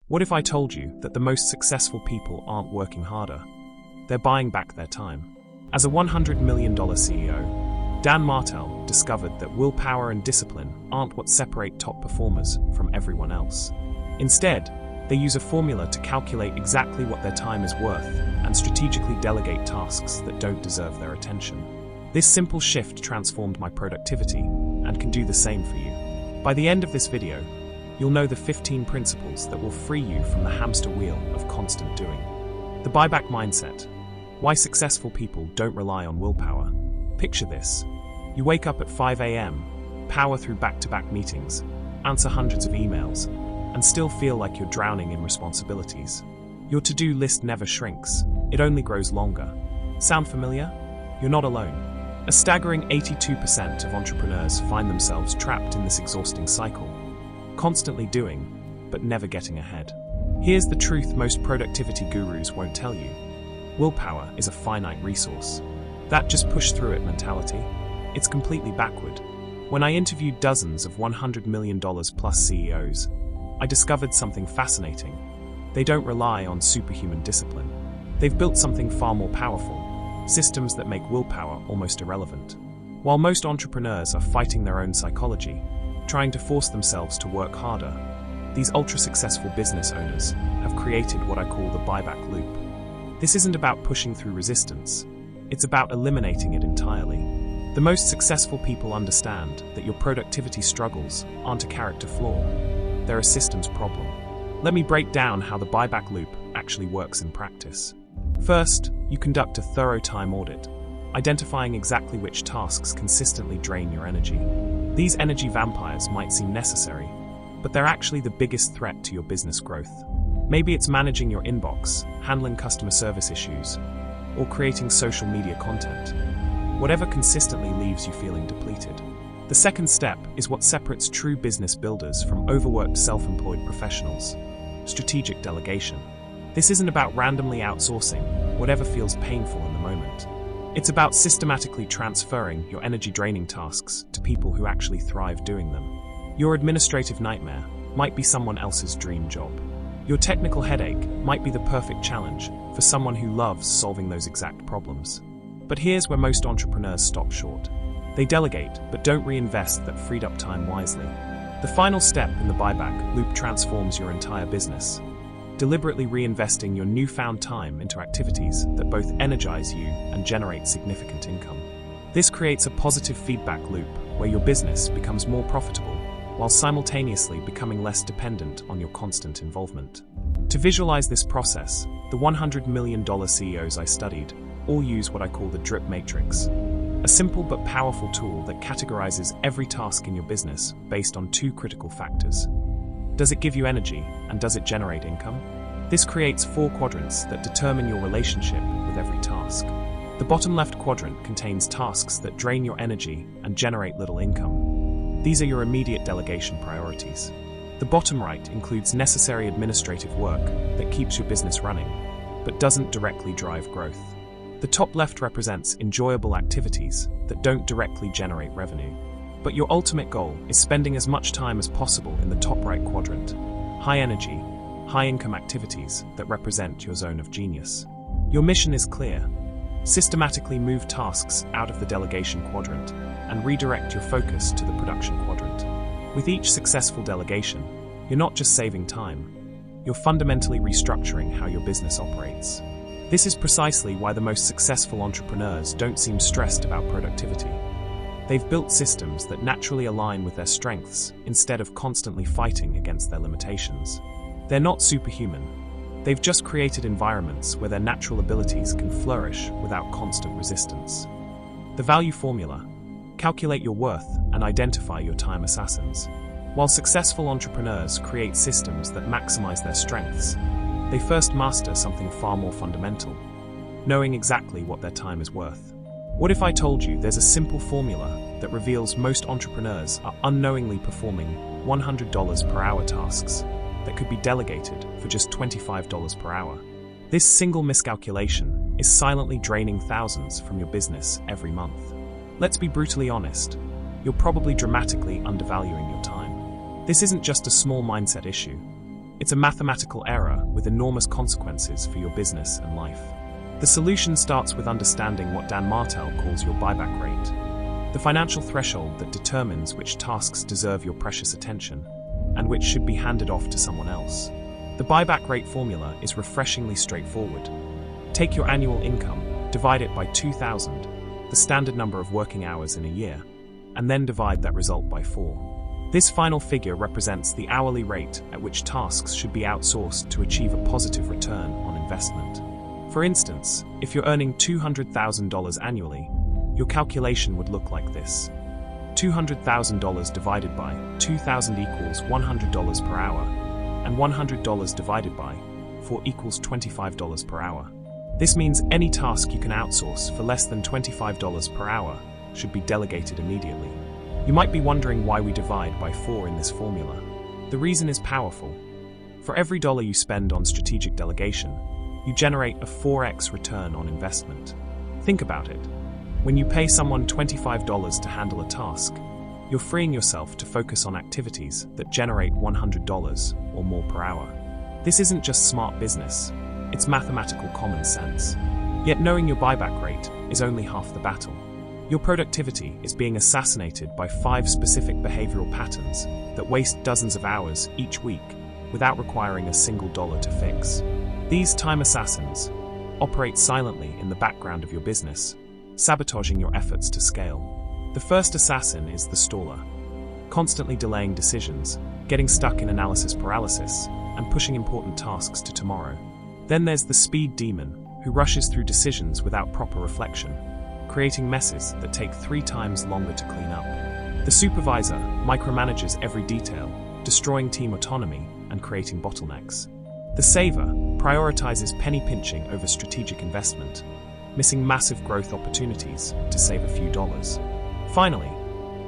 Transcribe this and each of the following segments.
What if I told you that the most successful people aren't working harder? They're buying back their time. As a $100 million CEO, Dan Martell discovered that willpower and discipline aren't what separate top performers from everyone else. Instead, they use a formula to calculate exactly what their time is worth and strategically delegate tasks that don't deserve their attention. This simple shift transformed my productivity and can do the same for you. By the end of this video, you'll know the 15 principles that will free you from the hamster wheel of constant doing. The buyback mindset. Why successful people don't rely on willpower. Picture this. You wake up at 5 a.m., power through back-to-back meetings, answer hundreds of emails, and still feel like you're drowning in responsibilities. Your to-do list never shrinks, it only grows longer. Sound familiar? You're not alone. A staggering 82% of entrepreneurs find themselves trapped in this exhausting cycle, constantly doing, but never getting ahead. Here's the truth most productivity gurus won't tell you. Willpower is a finite resource. That just push through it mentality, it's completely backward. When I interviewed dozens of $100 million plus CEOs, I discovered something fascinating. They don't rely on superhuman discipline. They've built something far more powerful. Systems that make willpower almost irrelevant. While most entrepreneurs are fighting their own psychology, trying to force themselves to work harder, these ultra-successful business owners have created what I call the buyback loop. This isn't about pushing through resistance, it's about eliminating it entirely. The most successful people understand that your productivity struggles aren't a character flaw, they're a systems problem. Let me break down how the buyback loop actually works in practice. First, you conduct a thorough time audit, identifying exactly which tasks consistently drain your energy. These energy vampires might seem necessary, but they're actually the biggest threat to your business growth. Maybe it's managing your inbox, handling customer service issues, or creating social media content. Whatever consistently leaves you feeling depleted. The second step is what separates true business builders from overworked self-employed professionals: strategic delegation. This isn't about randomly outsourcing whatever feels painful in the moment. It's about systematically transferring your energy-draining tasks to people who actually thrive doing them. Your administrative nightmare might be someone else's dream job. Your technical headache might be the perfect challenge for someone who loves solving those exact problems. But here's where most entrepreneurs stop short. They delegate, but don't reinvest that freed up time wisely. The final step in the buyback loop transforms your entire business, deliberately reinvesting your newfound time into activities that both energize you and generate significant income. This creates a positive feedback loop where your business becomes more profitable while simultaneously becoming less dependent on your constant involvement. To visualize this process, the $100 million CEOs I studied all use what I call the drip matrix, a simple but powerful tool that categorizes every task in your business based on two critical factors. Does it give you energy, and does it generate income? This creates 4 quadrants that determine your relationship with every task. The bottom left quadrant contains tasks that drain your energy and generate little income. These are your immediate delegation priorities. The bottom right includes necessary administrative work that keeps your business running, but doesn't directly drive growth. The top left represents enjoyable activities that don't directly generate revenue. But your ultimate goal is spending as much time as possible in the top right quadrant, high energy, high income activities that represent your zone of genius. Your mission is clear. Systematically move tasks out of the delegation quadrant and redirect your focus to the production quadrant. With each successful delegation, you're not just saving time, you're fundamentally restructuring how your business operates. This is precisely why the most successful entrepreneurs don't seem stressed about productivity. They've built systems that naturally align with their strengths instead of constantly fighting against their limitations. They're not superhuman. They've just created environments where their natural abilities can flourish without constant resistance. The value formula: calculate your worth and identify your time assassins. While successful entrepreneurs create systems that maximize their strengths, they first master something far more fundamental: knowing exactly what their time is worth. What if I told you there's a simple formula that reveals most entrepreneurs are unknowingly performing $100 per hour tasks that could be delegated for just $25 per hour? This single miscalculation is silently draining thousands from your business every month. Let's be brutally honest, you're probably dramatically undervaluing your time. This isn't just a small mindset issue. It's a mathematical error with enormous consequences for your business and life. The solution starts with understanding what Dan Martell calls your buyback rate, the financial threshold that determines which tasks deserve your precious attention and which should be handed off to someone else. The buyback rate formula is refreshingly straightforward. Take your annual income, divide it by 2,000, the standard number of working hours in a year, and then divide that result by 4. This final figure represents the hourly rate at which tasks should be outsourced to achieve a positive return on investment. For instance, if you're earning $200,000 annually, your calculation would look like this. $200,000 divided by 2,000 equals $100 per hour, and $100 divided by 4 equals $25 per hour. This means any task you can outsource for less than $25 per hour should be delegated immediately. You might be wondering why we divide by 4 in this formula. The reason is powerful. For every dollar you spend on strategic delegation, you generate a 4x return on investment. Think about it. When you pay someone $25 to handle a task, you're freeing yourself to focus on activities that generate $100 or more per hour. This isn't just smart business, it's mathematical common sense. Yet knowing your buyback rate is only half the battle. Your productivity is being assassinated by 5 specific behavioral patterns that waste dozens of hours each week without requiring a single dollar to fix. These time assassins operate silently in the background of your business, sabotaging your efforts to scale. The first assassin is the staller, constantly delaying decisions, getting stuck in analysis paralysis, and pushing important tasks to tomorrow. Then there's the speed demon, who rushes through decisions without proper reflection, creating messes that take 3 times longer to clean up. The supervisor micromanages every detail, destroying team autonomy and creating bottlenecks. The saver prioritizes penny pinching over strategic investment, missing massive growth opportunities to save a few dollars. Finally,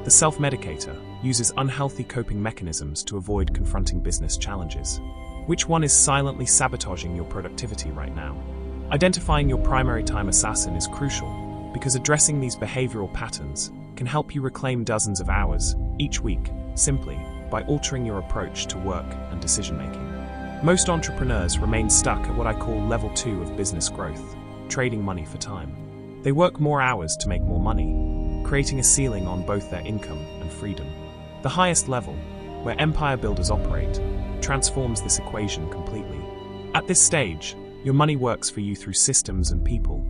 the self-medicator uses unhealthy coping mechanisms to avoid confronting business challenges. Which one is silently sabotaging your productivity right now? Identifying your primary time assassin is crucial because addressing these behavioral patterns can help you reclaim dozens of hours each week simply by altering your approach to work and decision-making. Most entrepreneurs remain stuck at what I call level 2 of business growth, trading money for time. They work more hours to make more money, creating a ceiling on both their income and freedom. The highest level, where empire builders operate, transforms this equation completely. At this stage, your money works for you through systems and people,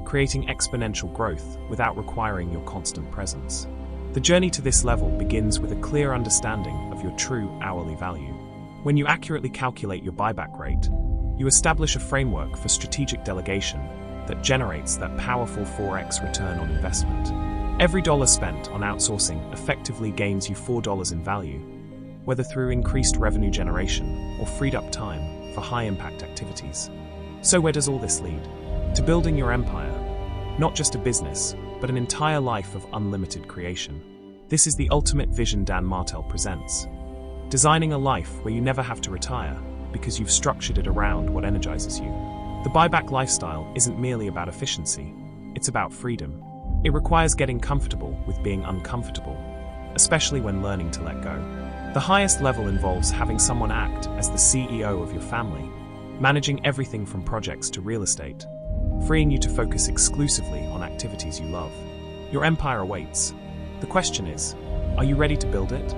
creating exponential growth without requiring your constant presence. The journey to this level begins with a clear understanding of your true hourly value. When you accurately calculate your buyback rate, you establish a framework for strategic delegation that generates that powerful 4x return on investment. Every dollar spent on outsourcing effectively gains you $4 in value, whether through increased revenue generation or freed up time for high-impact activities. So where does all this lead? To building your empire, not just a business, but an entire life of unlimited creation. This is the ultimate vision Dan Martell presents. Designing a life where you never have to retire because you've structured it around what energizes you. The buyback lifestyle isn't merely about efficiency, it's about freedom. It requires getting comfortable with being uncomfortable, especially when learning to let go. The highest level involves having someone act as the CEO of your family, managing everything from projects to real estate, freeing you to focus exclusively on activities you love. Your empire awaits. The question is, are you ready to build it?